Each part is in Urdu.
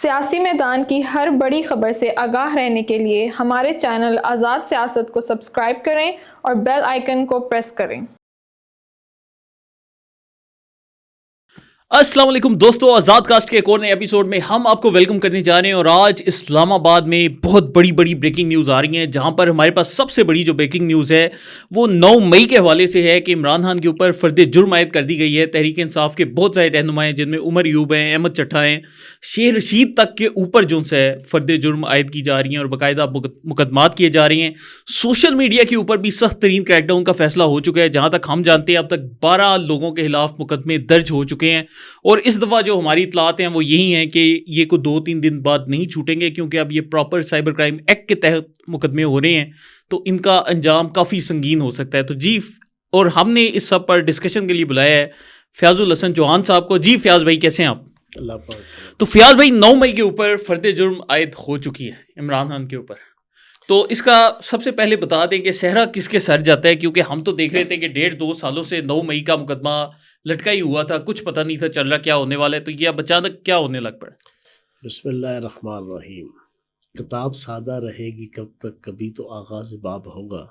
سیاسی میدان کی ہر بڑی خبر سے آگاہ رہنے کے لیے ہمارے چینل آزاد سیاست کو سبسکرائب کریں اور بیل آئیکن کو پریس کریں۔ السلام علیکم دوستو، آزاد کاسٹ کے ایک اور نئے ایپیسوڈ میں ہم آپ کو ویلکم کرنے جا رہے ہیں۔ اور آج اسلام آباد میں بہت بڑی بریکنگ نیوز آ رہی ہیں، جہاں پر ہمارے پاس سب سے بڑی جو بریکنگ نیوز ہے وہ 9 مئی کے حوالے سے ہے کہ عمران خان کے اوپر فرد جرم عائد کر دی گئی ہے۔ تحریک انصاف کے بہت سارے رہنما ہیں، جن میں عمر ایوب ہیں، احمد چٹھا ہیں، شیر رشید تک کے اوپر جو ہے فرد جرم عائد کی جا رہی ہیں اور باقاعدہ مقدمات کیے جا رہے ہیں۔ سوشل میڈیا کے اوپر بھی سخت ترین کریک ڈاؤن کا فیصلہ ہو چکا ہے۔ جہاں تک ہم جانتے ہیں اب تک 12 لوگوں کے خلاف مقدمے درج ہو چکے ہیں، اور اس دفعہ جو ہماری اطلاعات ہیں وہ یہی ہیں کہ یہ کوئی 2-3 دن بعد نہیں چھوٹیں گے، کیونکہ اب یہ پراپر سائبر کرائم ایکٹ کے تحت مقدمے ہو رہے ہیں، تو ان کا انجام کافی سنگین ہو سکتا ہے۔ تو اور ہم نے اس سب پر ڈسکشن کے لیے بلایا ہے فیاض الحسن چوہان صاحب کو۔ فیاض بھائی کیسے ہیں آپ؟ اللہ پاک۔ تو فیاض بھائی 9 مئی کے اوپر فرد جرم عائد ہو چکی ہے عمران خان کے اوپر، تو اس کا سب سے پہلے بتا دیں کہ صحرا کس کے سر جاتا ہے، کیونکہ ہم تو دیکھ رہے تھے کہ 1.5-2 سالوں سے 9 مئی کا مقدمہ لٹکا ہی ہوا تھا، کچھ پتہ نہیں تھا چل رہا کیا ہونے والا ہے، تو یہ اب اچانک کیا ہونے لگ پڑا؟ بسم اللہ الرحمن الرحیم۔ کتاب سادہ رہے گی کب تک، کبھی تو آغاز باب ہوگا،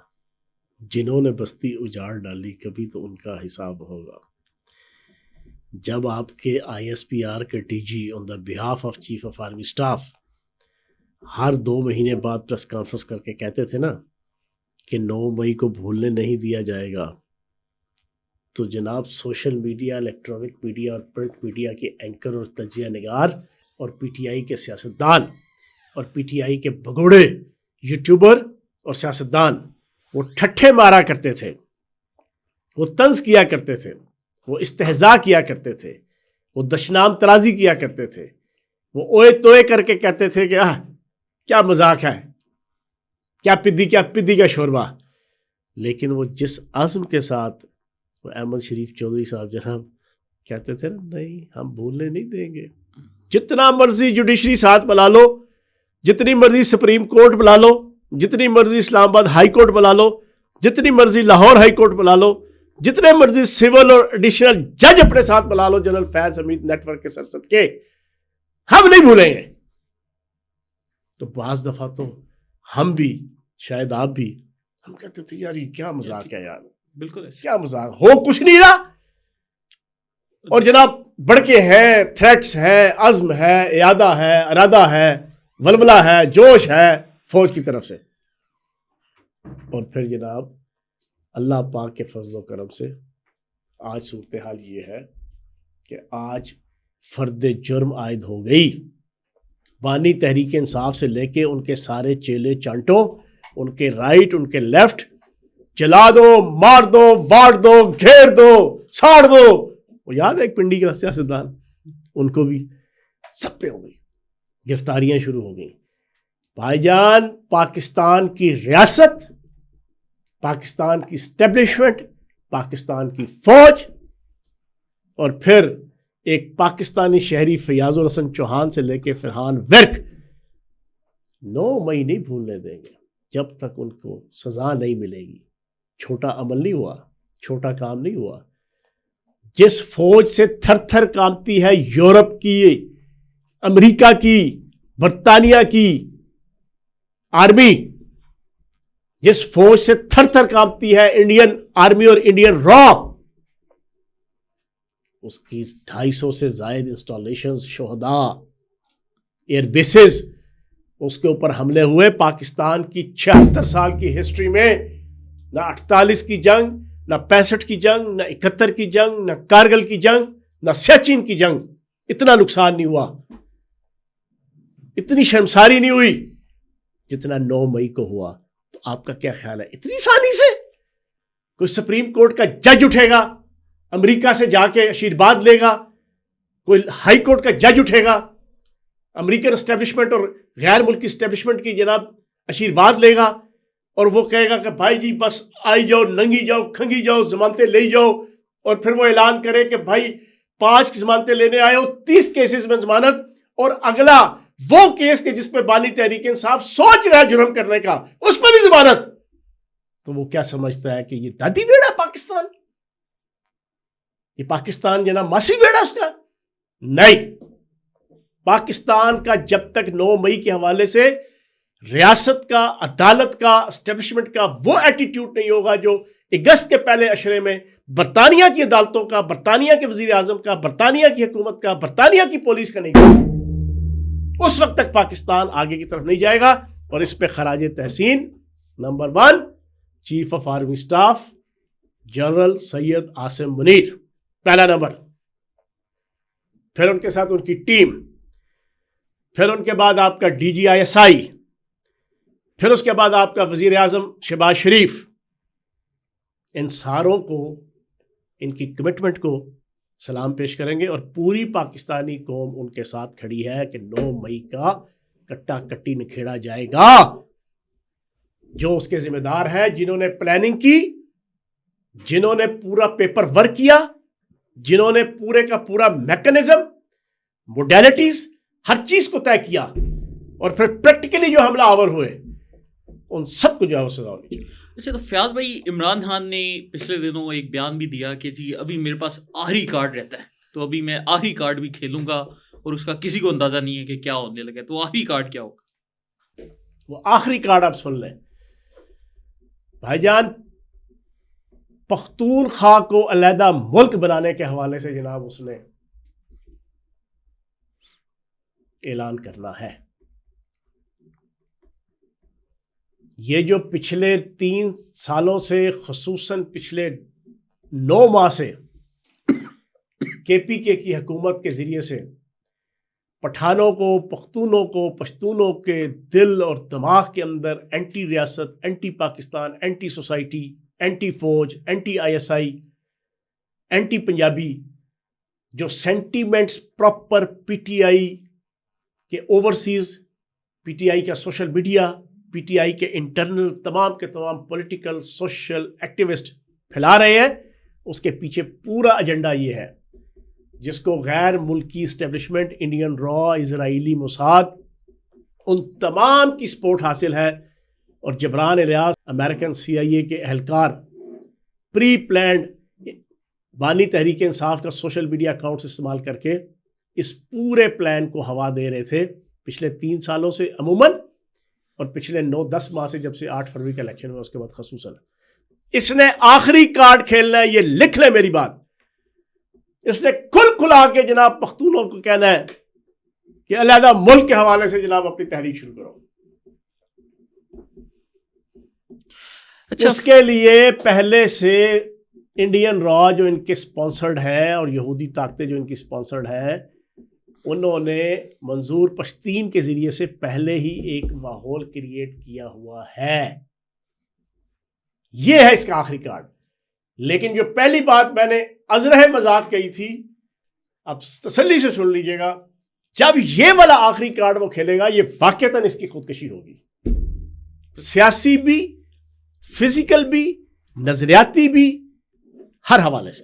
جنہوں نے بستی اجاڑ ڈالی کبھی تو ان کا حساب ہوگا۔ جب آپ کے ISPR کے DG on the behalf of chief of army staff ہر 2 مہینے بعد پریس کانفرنس کر کے کہتے تھے نا کہ 9 مئی کو بھولنے نہیں دیا جائے گا، تو جناب سوشل میڈیا، الیکٹرانک میڈیا اور پرنٹ میڈیا کے اینکر اور تجزیہ نگار اور PTI کے سیاستدان اور PTI کے بھگوڑے یوٹیوبر اور سیاستدان وہ ٹھٹھے مارا کرتے تھے، وہ طنز کیا کرتے تھے، وہ استہزاء کیا کرتے تھے، وہ دشنام ترازی کیا کرتے تھے، وہ اوئے توئے کر کے کہتے تھے کہ کیا مذاق ہے، کیا پدی کا شوربہ۔ لیکن وہ جس عزم کے ساتھ وہ احمد شریف چودھری صاحب جناب کہتے تھے نا، نہیں ہم بھولنے نہیں دیں گے، جتنا مرضی جوڈیشری ساتھ بلا لو، جتنی مرضی سپریم کورٹ بلا لو، جتنی مرضی اسلام آباد ہائی کورٹ بلا لو، جتنی مرضی لاہور ہائی کورٹ بلا لو، جتنے مرضی سول اور ایڈیشنل جج اپنے ساتھ بلا لو جنرل فیض حمید نیٹ ورک کے سرسد کے، ہم نہیں بھولیں گے۔ تو بعض دفعہ تو ہم بھی، شاید آپ بھی، ہم کہتے تھے یار یہ کیا مذاق ہے یار، بالکل کیا مذاق، ہو کچھ نہیں رہا، اور جناب بڑکے ہیں، تھریٹس ہے، عزم ہے، ارادہ ہے، ولولہ ہے، جوش ہے فوج کی طرف سے۔ اور پھر جناب اللہ پاک کے فضل و کرم سے آج صورتحال یہ ہے کہ آج فرد جرم عائد ہو گئی۔ بانی تحریک انصاف سے لے کے ان کے سارے چیلے چانٹوں، ان کے رائٹ، ان کے لیفٹ، جلا دو، مار دو، واڑ دو، گھیر دو، ساڑ دو۔ وہ یاد ہے ایک پنڈی کا سیاستدان، ان کو بھی سب پہ ہو گئی، گرفتاریاں شروع ہو گئیں۔ بھائی جان، پاکستان کی ریاست، پاکستان کی اسٹیبلشمنٹ، پاکستان کی فوج، اور پھر ایک پاکستانی شہری فیاض الحسن چوہان سے لے کے فرحان ورک 9 مئی نہیں بھولنے دیں گے جب تک ان کو سزا نہیں ملے گی۔ چھوٹا عمل نہیں ہوا، چھوٹا کام نہیں ہوا۔ جس فوج سے تھر تھر کانپتی ہے یورپ کی، امریکہ کی، برطانیہ کی آرمی، جس فوج سے تھر تھر کانپتی ہے انڈین آرمی اور انڈین را، اس کی 250 سے زائد انسٹالیشنز، شہداء، ایئر بیسز، اس کے اوپر حملے ہوئے۔ پاکستان کی 76 سال کی ہسٹری میں نہ 48 کی جنگ، نہ 65 کی جنگ، نہ 71 کی جنگ، نہ کارگل کی جنگ، نہ سیاچن کی جنگ اتنا نقصان نہیں ہوا، اتنی شرمساری نہیں ہوئی جتنا 9 مئی کو ہوا۔ تو آپ کا کیا خیال ہے، اتنی آسانی سے کوئی سپریم کورٹ کا جج اٹھے گا، امریکہ سے جا کے آشیرواد لے گا، کوئی ہائی کورٹ کا جج اٹھے گا، امریکن اسٹیبلشمنٹ اور غیر ملکی اسٹیبلشمنٹ کی جناب آشیرواد لے گا، اور وہ کہے گا کہ بھائی جی بس آئی جاؤ، ننگی جاؤ، کھنگی جاؤ، ضمانتیں لے جاؤ، اور پھر وہ اعلان کرے کہ بھائی 5 کی ضمانتیں لینے آئے ہو، 30 کیسز میں ضمانت، اور اگلا وہ کیس کے جس پہ بانی تحریک انصاف سوچ رہا ہے جرم کرنے کا، اس پہ بھی ضمانت۔ تو وہ کیا سمجھتا ہے کہ یہ دادی بیڑا پاکستان، یہ پاکستان جناب ماسی بیڑا اس کا؟ نہیں، پاکستان کا جب تک 9 مئی کے حوالے سے ریاست کا، عدالت کا، اسٹیبلشمنٹ کا وہ ایٹیٹیوڈ نہیں ہوگا جو اگست کے پہلے اشرے میں برطانیہ کی عدالتوں کا، برطانیہ کے وزیر اعظم کا، برطانیہ کی حکومت کا، برطانیہ کی پولیس کا نہیں تھا، اس وقت تک پاکستان آگے کی طرف نہیں جائے گا. اور اس پہ خراج تحسین number 1 chief of army staff general Syed Asim Munir, پہلا نمبر. پھر ان کے ساتھ ان کی ٹیم، پھر ان کے بعد آپ کا DGISI، پھر اس کے بعد آپ کا وزیر اعظم شہباز شریف. ان ساروں کو، ان کی کمٹمنٹ کو سلام پیش کریں گے، اور پوری پاکستانی قوم ان کے ساتھ کھڑی ہے کہ 9 مئی کا کٹا کٹی نکھیڑا جائے گا. جو اس کے ذمہ دار ہیں، جنہوں نے پلاننگ کی، جنہوں نے پورا پیپر ورک کیا، جنہوں نے پورے کا پورا میکنزم، موڈیلٹیز، ہر چیز کو طے کیا، اور پھر پریکٹیکلی جو حملہ آور ہوئے، ان سب کو جو ہے وہ سزا ہونی چاہیے. اچھا، تو فیاض بھائی، عمران خان نے پچھلے دنوں ایک بیان بھی دیا کہ جی ابھی میرے پاس آخری کارڈ رہتا ہے، تو ابھی میں آخری کارڈ بھی کھیلوں گا، اور اس کا کسی کو اندازہ نہیں ہے کہ کیا ہونے لگا. تو آخری کارڈ کیا ہوگا؟ وہ آخری کارڈ آپ سن لیں بھائی جان. پختونخوا کو علیحدہ ملک بنانے کے حوالے سے جناب اس نے اعلان کرنا ہے. یہ جو پچھلے 3 سالوں سے، خصوصاً پچھلے 9 ماہ سے KPK کی حکومت کے ذریعے سے پٹھانوں کو، پختونوں کو، پشتونوں کے دل اور دماغ کے اندر اینٹی ریاست، anti Pakistan, anti society, anti فوج، اینٹی ISI، اینٹی پنجابی جو سینٹیمنٹس پراپر PTI کے اوورسیز، PTI کا سوشل میڈیا، PTI کے انٹرنل تمام کے تمام پولیٹیکل سوشل ایکٹیوسٹ پھیلا رہے ہیں، اس کے پیچھے پورا ایجنڈا یہ ہے، جس کو غیر ملکی اسٹیبلشمنٹ، انڈین را، اسرائیلی موساد، ان تمام کی سپورٹ حاصل ہے. اور جبران الیاس، امریکن CIA کے اہلکار، پری پلانڈ بانی تحریک انصاف کا سوشل میڈیا اکاؤنٹس استعمال کر کے اس پورے پلان کو ہوا دے رہے تھے پچھلے 3 سالوں سے عموماً، اور پچھلے 9-10 ماہ سے جب سے 8 فروری کا الیکشن ہوا اس کے بعد خصوصاً. اس نے آخری کارڈ کھیلنا ہے، یہ لکھ لیں میری بات. اس نے کھلا کے جناب پختونوں کو کہنا ہے کہ علیحدہ ملک کے حوالے سے جناب اپنی تحریک شروع کرو. اچھا، اس کے لیے پہلے سے انڈین را جو ان کے سپانسرڈ ہے، اور یہودی طاقتیں جو ان کی سپانسرڈ ہے، انہوں نے منظور پشتین کے ذریعے سے پہلے ہی ایک ماحول کریٹ کیا ہوا ہے. یہ ہے اس کا آخری کارڈ. لیکن جو پہلی بات میں نے ازرہ مذاق کہی تھی، اب تسلی سے سن لیجئے گا، جب یہ والا آخری کارڈ وہ کھیلے گا، یہ واقعتاً اس کی خودکشی ہوگی، سیاسی بھی، فزیکل بھی، نظریاتی بھی، ہر حوالے سے.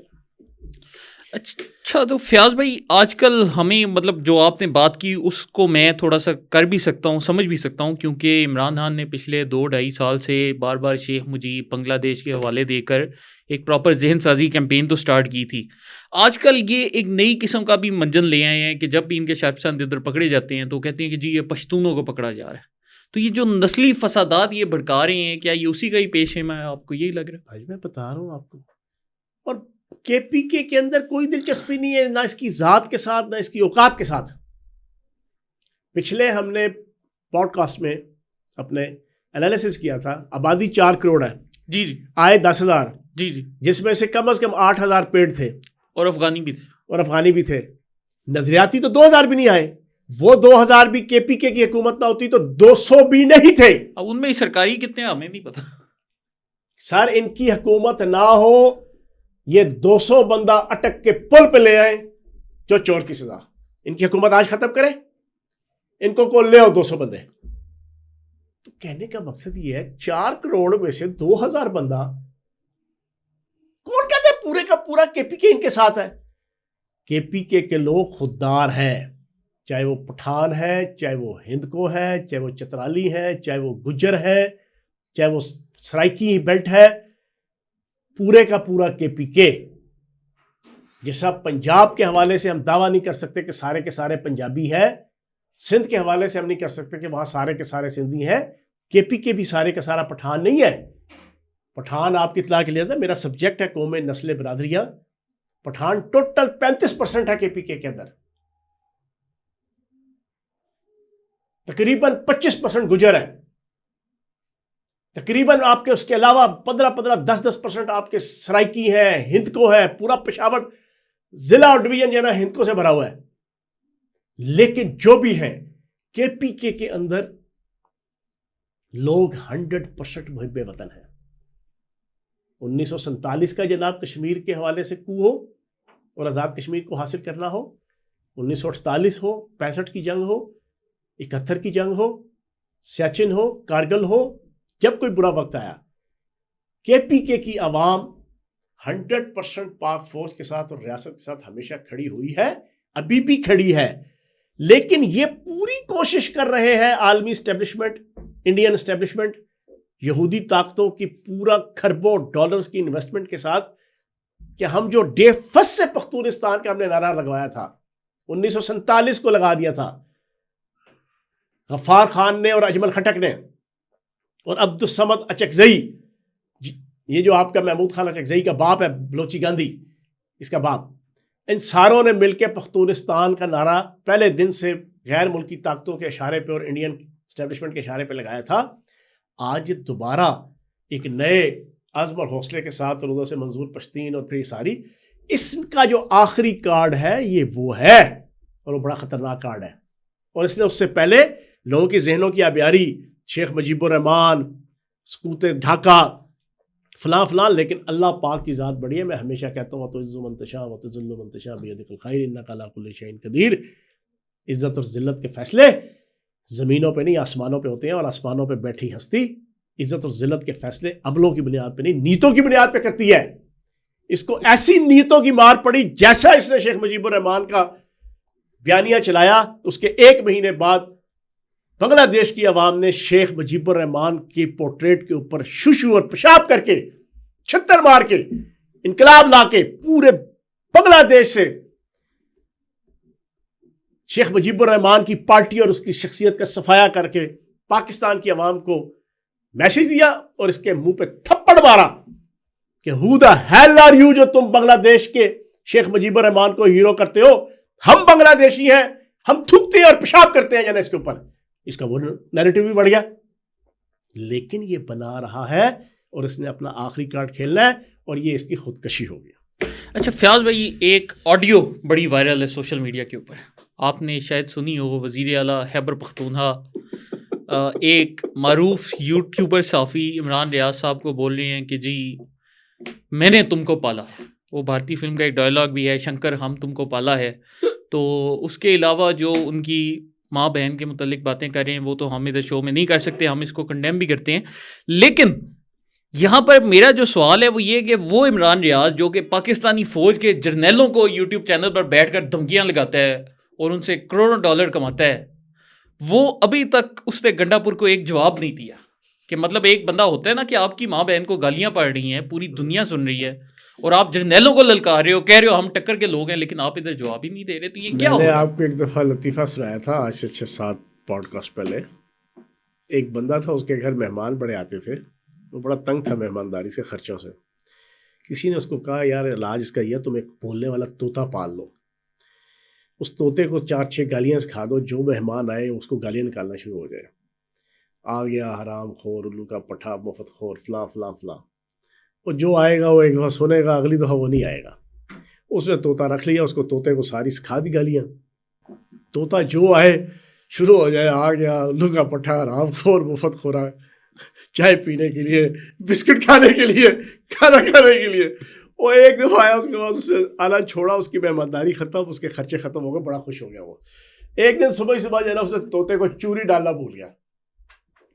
اچھا، تو فیاض بھائی، آج کل ہمیں مطلب جو آپ نے بات کی اس کو میں تھوڑا سا کر بھی سکتا ہوں، سمجھ بھی سکتا ہوں، کیونکہ عمران خان نے پچھلے 2-2.5 سال سے بار بار شیخ مجیب، بنگلہ دیش کے حوالے دے کر ایک پراپر ذہن سازی کیمپین تو سٹارٹ کی تھی. آج کل یہ ایک نئی قسم کا بھی منجن لے آئے ہیں کہ جب بھی ان کے شاپ پسند ادھر پکڑے جاتے ہیں تو کہتے ہیں کہ جی یہ پشتونوں کو پکڑا جا رہا ہے. تو یہ جو نسلی فسادات یہ بھڑکا رہے ہیں، کیا یہ اسی کا ہی پیش ہے؟ میں آپ کو یہی لگ رہا ہے؟ بھائی میں بتا رہا ہوں آپ کو. اور KPK کے اندر کوئی دلچسپی نہیں ہے، نہ اس کی ذات کے ساتھ، نہ اس کی اوقات کے ساتھ. پچھلے ہم نے پوڈ کاسٹ میں اپنے انالیسس کیا تھا، آبادی 4 کروڑ ہے، جی، آئے 10,000، جی، جس میں سے کم از کم 8,000 پیڑ تھے، اور افغانی بھی تھے. نظریاتی تو 2,000 بھی نہیں آئے. وہ 2,000 بھی KPK کی حکومت نہ ہوتی تو 200 بھی نہیں تھے. اب ان میں سرکاری کتنے ہمیں نہیں پتا. سر ان کی حکومت نہ ہو، یہ 200 بندہ اٹک کے پل پہ لے آئیں جو چور کی سزا. ان کی حکومت آج ختم کرے، ان کو لے آؤ 200 بندے. تو کہنے کا مقصد یہ ہے 4 کروڑ میں سے 2,000 بندہ، کون کہتے ہیں پورے کا پورا KPK ان کے ساتھ ہے؟ KPK کے لوگ خوددار ہیں، چاہے وہ پٹھان ہے، چاہے وہ ہند کو ہے، چاہے وہ چترالی ہے، چاہے وہ گجر ہے، چاہے وہ سرائکی بیلٹ ہے، پورے کا پورا KPK. جیسا پنجاب کے حوالے سے ہم دعویٰ نہیں کر سکتے کہ سارے کے سارے پنجابی ہے، سندھ کے حوالے سے ہم نہیں کر سکتے کہ وہاں سارے کے سارے سندھی ہیں. کے پی کے بھی سارے کا سارا پٹھان نہیں ہے. پٹھان آپ کی اطلاع کے لیے میرا سبجیکٹ ہے قوم نسل برادریاں. پٹھان ٹوٹل 35% ہے کے پی کے اندر. تقریباً 25% گجر ہے. تقریباً آپ کے اس کے علاوہ 10% آپ کے سرائکی ہیں, ہندکو ہے. پورا پشاور ضلع اور ڈویژن جو ہے نا ہندکو سے بھرا ہوا ہے. لیکن جو بھی ہیں کے پی کے اندر لوگ 100% محب وطن ہیں. 1947 کا جناب کشمیر کے حوالے سے کو ہو اور آزاد کشمیر کو حاصل کرنا ہو, 1948 ہو, 65 کی جنگ ہو, 71 کی جنگ ہو, سیاچن ہو, کارگل ہو, جب کوئی برا وقت آیا کے پی کی عوام 100% پاک فوج کے ساتھ اور ریاست کے ساتھ ہمیشہ کھڑی ہوئی ہے, ابھی بھی کھڑی ہے. لیکن یہ پوری کوشش کر رہے ہیں عالمی اسٹیبلشمنٹ, انڈین اسٹیبلشمنٹ, یہودی طاقتوں کی پورا کھربوں ڈالرز کی انویسٹمنٹ کے ساتھ کہ ہم جو ڈے فرسٹ سے پختونستان کا ہم نے نعرہ لگوایا تھا 1947 کو لگا دیا تھا غفار خان نے اور اجمل خٹک نے اور عبدالصمد اچکزئی, یہ جو آپ کا محمود خان اچکزئی کا باپ ہے, بلوچی گاندھی اس کا باپ, ان ساروں نے مل کے پختونستان کا نعرہ پہلے دن سے غیر ملکی طاقتوں کے اشارے پہ اور انڈین اسٹیبلشمنٹ کے اشارے پہ لگایا تھا. آج دوبارہ ایک نئے عزم اور حوصلے کے ساتھ روزہ سے منظور پشتین اور پھر یہ ساری, اس کا جو آخری کارڈ ہے یہ وہ ہے اور وہ بڑا خطرناک کارڈ ہے. اور اس نے اس سے پہلے لوگوں کی ذہنوں کی آبیاری, شیخ مجیب الرحمان, سکوت ڈھاکہ, فلاں فلاں, لیکن اللہ پاک کی ذات بڑی ہے. میں ہمیشہ کہتا ہوں وَتُعِزُّ مَن تَشَاءُ وَتُذِلُّ مَن تَشَاءُ بِيَدِكَ الْخَيْرُ إِنَّكَ عَلَىٰ كُلِّ شَيْءٍ قَدِيرٌ. عزت اور ذلت کے فیصلے زمینوں پہ نہیں آسمانوں پہ ہوتے ہیں, اور آسمانوں پہ بیٹھی ہستی عزت اور ذلت کے فیصلے عملوں کی بنیاد پہ نہیں نیتوں کی بنیاد پہ کرتی ہے. اس کو ایسی نیتوں کی مار پڑی جیسا اس نے شیخ مجیب الرحمان کا بیانیہ چلایا, اس کے 1 مہینے بعد بنگلہ دیش کی عوام نے شیخ مجیب الرحمان کی پورٹریٹ کے اوپر شوشو اور پیشاب کر کے, چھتر مار کے, انقلاب لا کے پورے بنگلہ دیش سے شیخ مجیب الرحمان کی پارٹی اور اس کی شخصیت کا صفایا کر کے پاکستان کی عوام کو میسج دیا اور اس کے منہ پہ تھپڑ مارا کہ ہو دا ہیل آر یو, جو تم بنگلہ دیش کے شیخ مجیب الرحمان کو ہیرو کرتے ہو, ہم بنگلہ دیشی ہیں, ہم تھوکتے ہیں اور پیشاب کرتے ہیں. یعنی اس کے اوپر اس کا وہ نیریٹو بھی بڑھ گیا. لیکن یہ بنا رہا ہے اور اس نے اپنا آخری کارڈ کھیلنا ہے اور یہ اس کی خودکشی ہو گیا. اچھا فیاض بھائی, ایک آڈیو بڑی وائرل ہے سوشل میڈیا کے اوپر, آپ نے شاید سنی ہو. وزیر اعلیٰ خیبر پختونخوا ایک معروف یوٹیوبر صحافی عمران ریاض صاحب کو بول رہے ہیں کہ جی میں نے تم کو پالا. وہ بھارتی فلم کا ایک ڈائلاگ بھی ہے, شنکر ہم تم کو پالا ہے. تو اس کے علاوہ جو ان کی ماں بہن کے متعلق باتیں کر رہے ہیں وہ تو ہم ادھر شو میں نہیں کر سکتے, ہم اس کو کنڈیم بھی کرتے ہیں. لیکن یہاں پر میرا جو سوال ہے وہ یہ کہ وہ عمران ریاض جو کہ پاکستانی فوج کے جرنیلوں کو یوٹیوب چینل پر بیٹھ کر دھمکیاں لگاتا ہے اور ان سے کروڑوں ڈالر کماتا ہے, وہ ابھی تک اس نے گنڈا پور کو ایک جواب نہیں دیا. کہ مطلب ایک بندہ ہوتا ہے نا کہ آپ کی ماں بہن کو گالیاں پڑ رہی ہیں, پوری دنیا سن رہی ہے, اور آپ جرنیلوں کو للکار رہے ہو, کہہ رہے ہو ہم ٹکر کے لوگ ہیں, لیکن آپ ادھر جواب ہی نہیں دے رہے. تو یہ کیا میں نے ہوگا؟ آپ کو ایک دفعہ لطیفہ سنایا تھا آج سے 6-7 پوڈ کاسٹ پہلے. ایک بندہ تھا, اس کے گھر مہمان بڑے آتے تھے, وہ بڑا تنگ تھا مہمانداری سے, خرچوں سے. کسی نے اس کو کہا یار علاج اس کا یہ تم ایک بولنے والا طوطا پال لو, اس طوطے کو 4-6 گالیاں سکھا دو, جو مہمان آئے اس کو گالیاں نکالنا شروع ہو جائے. آ گیا حرام خور, الو کا پٹھا, مفت خور, فلاں فلاں فلاں. اور جو آئے گا وہ ایک دفعہ سنے گا, اگلی دفعہ وہ نہیں آئے گا. اس نے طوطا رکھ لیا, اس کو طوطے کو ساری سکھا دی گالیاں. طوطا جو آئے شروع ہو جائے, آ گیا الو کا پٹھا, حرام خور, مفت خورا, چائے پینے کے لیے, بسکٹ کھانے کے لیے, کھانا کھانے کے لیے. وہ ایک دفعہ آیا, اس کے بعد اس سے آنا چھوڑا, اس کی مہمانداری ختم, اس کے خرچے ختم ہو گئے, بڑا خوش ہو گیا. وہ ایک دن صبح جو ہے نا اس نے طوطے کو چوری ڈالنا بھول گیا.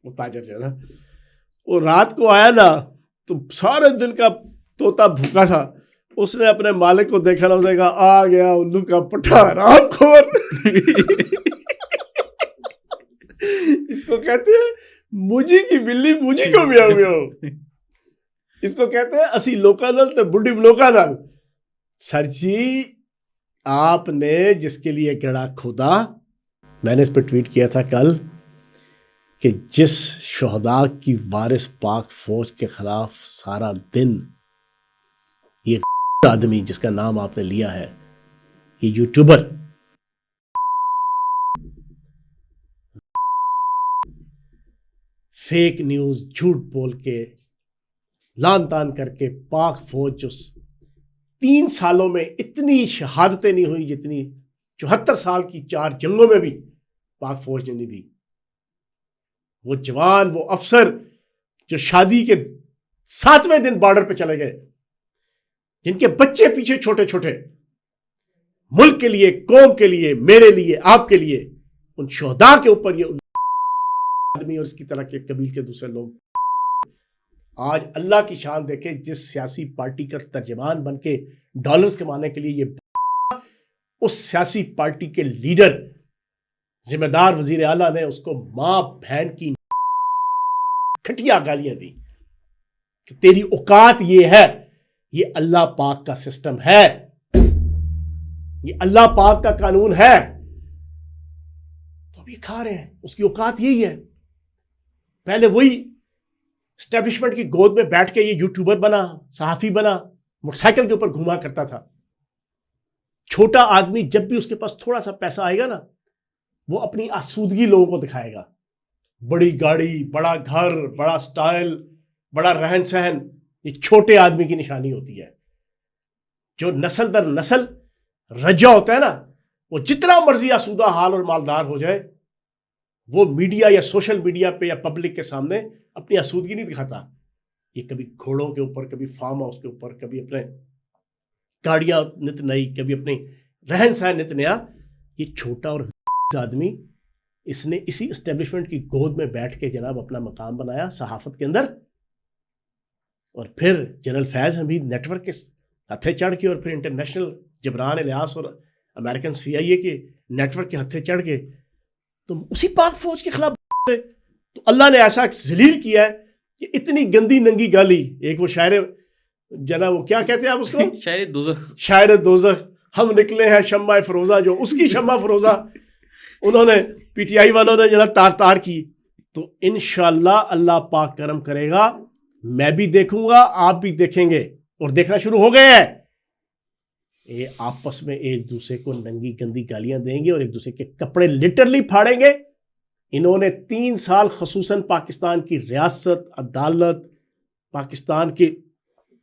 وہ تاجر جو ہے نا, وہ رات کو آیا نا تو سارے دن کا طوطا بھوکا تھا. اس نے اپنے مالک کو دیکھا نا, اس نے کہا آ گیا الو کا پٹھا, حرام خور. اس کو کہتے ہیں مجھے کی بلی مجھے کو بھی ہو. اس کو کہتے ہیں اسی لوکا نل تو بڈی لوکا نل. سر جی آپ نے جس کے لیے گڑھا کھودا میں نے اس پہ ٹویٹ کیا تھا کل کہ جس شہداء کی وارث پاک فوج کے خلاف سارا دن یہ آدمی جس کا نام آپ نے لیا ہے، یہ یوٹیوبر فیک نیوز جھوٹ بول کے لان تان کر کے پاک فوج جو 3 سالوں میں اتنی شہادتیں نہیں ہوئی جتنی 74 سال کی 4 جنگوں میں بھی پاک فوج نے نہیں دی. وہ جوان، وہ افسر جو شادی کے 7ویں دن بارڈر پہ چلے گئے، جن کے بچے پیچھے چھوٹے چھوٹے، ملک کے لیے، قوم کے لیے، میرے لیے، آپ کے لیے، ان شہداء کے اوپر یہ آدمی اور اس کی طرح کے قبیل کے دوسرے لوگ. آج اللہ کی شان دیکھیں، جس سیاسی پارٹی کا ترجمان بن کے ڈالرز کمانے کے لیے یہ اس سیاسی پارٹی کے لیڈر ذمہ دار وزیر اعلیٰ نے اس کو ماں بہن کی کھٹیا گالیاں دی کہ تیری اوقات یہ ہے. یہ اللہ پاک کا سسٹم ہے، یہ اللہ پاک کا قانون ہے، تو اب یہ کھا رہے ہیں. اس کی اوقات یہی ہے. پہلے وہی اسٹیبلشمنٹ کی گود میں بیٹھ کے یہ یوٹیوبر بنا، صحافی بنا، موٹر سائیکل کے اوپر گھوما کرتا تھا. چھوٹا آدمی جب بھی اس کے پاس تھوڑا سا پیسہ آئے گا نا، وہ اپنی آسودگی لوگوں کو دکھائے گا. بڑی گاڑی، بڑا گھر، بڑا سٹائل، بڑا رہن سہن، یہ چھوٹے آدمی کی نشانی ہوتی ہے. جو نسل در نسل رجا ہوتا ہے نا، وہ جتنا مرضی آسودہ حال اور مالدار ہو جائے، وہ میڈیا یا سوشل میڈیا پہ یا پبلک کے سامنے اپنی آسودگی نہیں دکھاتا. یہ کبھی گھوڑوں کے اوپر، کبھی فارم ہاؤس کے اوپر، کبھی اپنے گاڑیاں نت نئی، کبھی اپنی رہن سہن نت نیا. یہ چھوٹا اور آدمی، اس نے اسی اسٹیبلشمنٹ کی گود میں بیٹھ کے جناب اپنا مقام بنایا صحافت کے اندر. اور پھر جنرل فیض حمید نیٹ ورک کے ہتھے چڑھ کے، اور پھر انٹرنیشنل جبران الیاس اور امریکن CIA کے نیٹ ورک کے ہتھے چڑھ کے تم اسی پاک فوج کے خلاف. تو اللہ نے ایسا ذلیل کیا ہے کہ اتنی گندی ننگی گالی. ایک وہ شاعر جناب، وہ کیا کہتے ہیں آپ اس کو؟ شاعر دوزخ. شاعر دوزخ. ہم نکلے ہیں شمع فروزہ، جو اس کی شمع فروزہ انہوں نے PTI والوں نے جناب تار تار کی. تو انشاءاللہ اللہ پاک کرم کرے گا، میں بھی دیکھوں گا، آپ بھی دیکھیں گے، اور دیکھنا شروع ہو گئے ہیں. یہ آپس میں ایک دوسرے کو ننگی گندی گالیاں دیں گے اور ایک دوسرے کے کپڑے لٹرلی پھاڑیں گے. انہوں نے 3 سال خصوصاً پاکستان کی ریاست، عدالت، پاکستان کے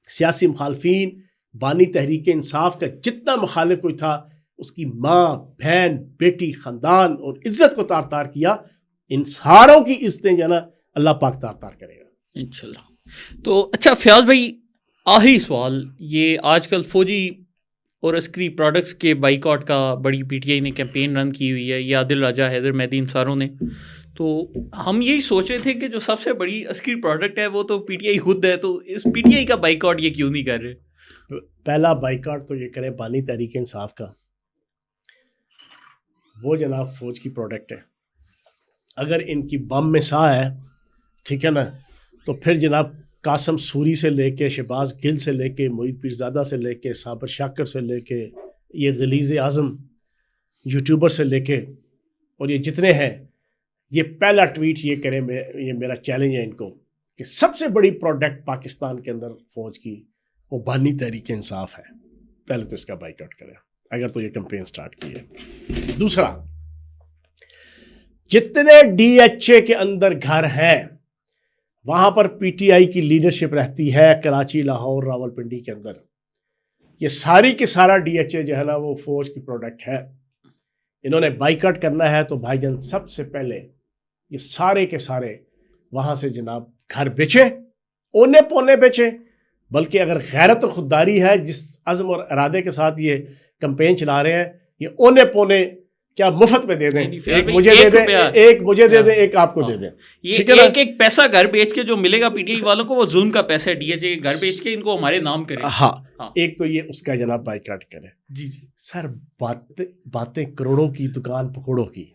سیاسی مخالفین، بانی تحریک انصاف کا جتنا مخالف کوئی تھا، اس کی ماں، بہن، بیٹی، خاندان اور عزت کو تار تار کیا. ان ساروں کی عزتیں جو ہے نا اللہ پاک تار تار کرے گا انشاءاللہ. تو اچھا فیاض بھائی، آخری سوال، یہ آج کل فوجی اور عسکری پروڈکٹس کے بائیکاٹ کا بڑی PTI نے کیمپین رن کی ہوئی ہے، یہ عادل راجہ، حیدر مہدی، ان ساروں نے. تو ہم یہی سوچ رہے تھے کہ جو سب سے بڑی عسکری پروڈکٹ ہے وہ تو PTI خود ہے، تو اس PTI کا بائیکاٹ یہ کیوں نہیں کر رہے؟ پہلا بائیکاٹ تو یہ کریں بانی تحریک انصاف کا. وہ جناب فوج کی پروڈکٹ ہے. اگر ان کی بم میں سا ہے، ٹھیک ہے نا، تو پھر جناب قاسم سوری سے لے کے، شہباز گل سے لے کے، معید پیرزادہ سے لے کے، صابر شاکر سے لے کے، یہ غلیظ اعظم یوٹیوبر سے لے کے، اور یہ جتنے ہیں، یہ پہلا ٹویٹ یہ کریں، یہ میرا چیلنج ہے ان کو، کہ سب سے بڑی پروڈکٹ پاکستان کے اندر فوج کی وہ بانی تحریک انصاف ہے. پہلے تو اس کا بائیکاٹ کریں اگر تو یہ کمپین سٹارٹ کی ہے. دوسرا، جتنے DHA کے اندر گھر ہیں وہاں پر PTI کی لیڈرشپ رہتی ہے، کراچی، لاہور، راولپنڈی کے اندر. یہ ساری کے سارا DHA جو ہے نا وہ فوج کی پروڈکٹ ہے. انہوں نے بائیکاٹ کرنا ہے تو بھائی جان سب سے پہلے یہ سارے کے سارے وہاں سے جناب گھر بیچے، اونے پونے بیچے. بلکہ اگر غیرت اور خودداری ہے، جس عزم اور ارادے کے ساتھ یہ کمپین چلا رہے ہیں، یہ اونے پونے کیا مفت میں دے دیں. ایک مجھے دے دیں، ایک مجھے دے دیں، ایک آپ کو دے دیں. یہ ایک ایک پیسہ گھر بیچ کے جو ملے گا PTI والوں کو، وہ ظلم کا پیسہ ہے. DHA گھر بیچ کے ان کو ہمارے نام کرے. ہاں، ایک تو یہ اس کا جناب بائیکاٹ کرے. جی سر، باتیں کروڑوں کی، دکان پکوڑوں کی.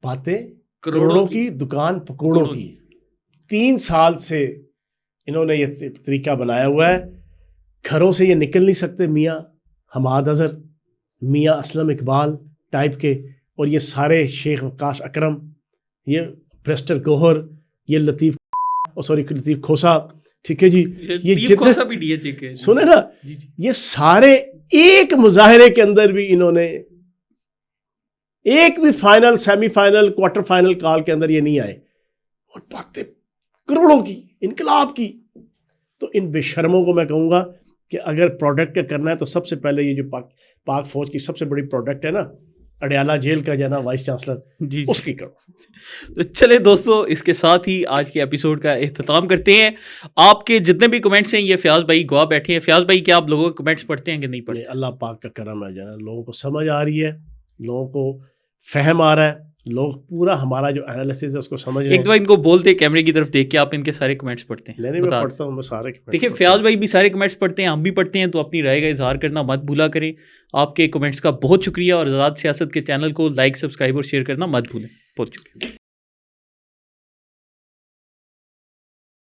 باتیں کروڑوں کی، دکان پکوڑوں کی. 3 سال سے انہوں نے یہ طریقہ بنایا ہوا ہے. گھروں سے یہ نکل نہیں سکتے. میاں حماد اظہر، میاں اسلم اقبال، ٹائپ کے, اور یہ سارے شیخ وقاص اکرم, یہ پریسٹر گوہر, یہ لطیف لطیف کھوسا, ٹھیک ہے جی, یہ کھوسا بھی ڈی ایچ اے کے سنے نا, یہ سارے ایک مظاہرے کے اندر بھی انہوں نے ایک بھی final, semi final, quarter final call کے اندر یہ نہیں آئے, اور باتیں کروڑوں کی, انقلاب کی. تو ان بے شرموں کو میں کہوں گا کہ اگر پروڈکٹ کرنا ہے تو سب سے پہلے یہ جو پاک فوج کی سب سے بڑی پروڈکٹ ہے نا, اڈیالہ جیل کا جانا وائس چانسلر, جی اس کی کرو. تو چلے دوستو, اس کے ساتھ ہی آج کے ایپیسوڈ کا اختتام کرتے ہیں. آپ کے جتنے بھی کمنٹس ہیں یہ فیاض بھائی گواہ بیٹھے ہیں. فیاض بھائی کیا آپ لوگوں کے کمنٹس پڑھتے ہیں کہ نہیں پڑھتے؟ اللہ پاک کا کرم ہے جانا, لوگوں کو سمجھ آ رہی ہے, لوگوں کو فہم آ رہا ہے, لوگ پورا ہمارا جو انالیسس ہے اس کو سمجھ رہے ہیں. ایک دفعہ ان کو بولتے کیمرے کی طرف دیکھ کے, آپ ان کے سارے کمنٹس پڑھتے ہیں؟ نہیں, میں پڑھتا ہوں, میں سارے دیکھیں فیاض بھائی بھی سارے کمنٹس پڑھتے ہیں, ہم بھی پڑھتے ہیں, تو اپنی رائے کا اظہار کرنا مت بھولا کریں. آپ کے کمنٹس کا بہت شکریہ, اور آزاد سیاست کے چینل کو لائک, سبسکرائب اور شیئر کرنا مت بھولیں. بہت شکریہ.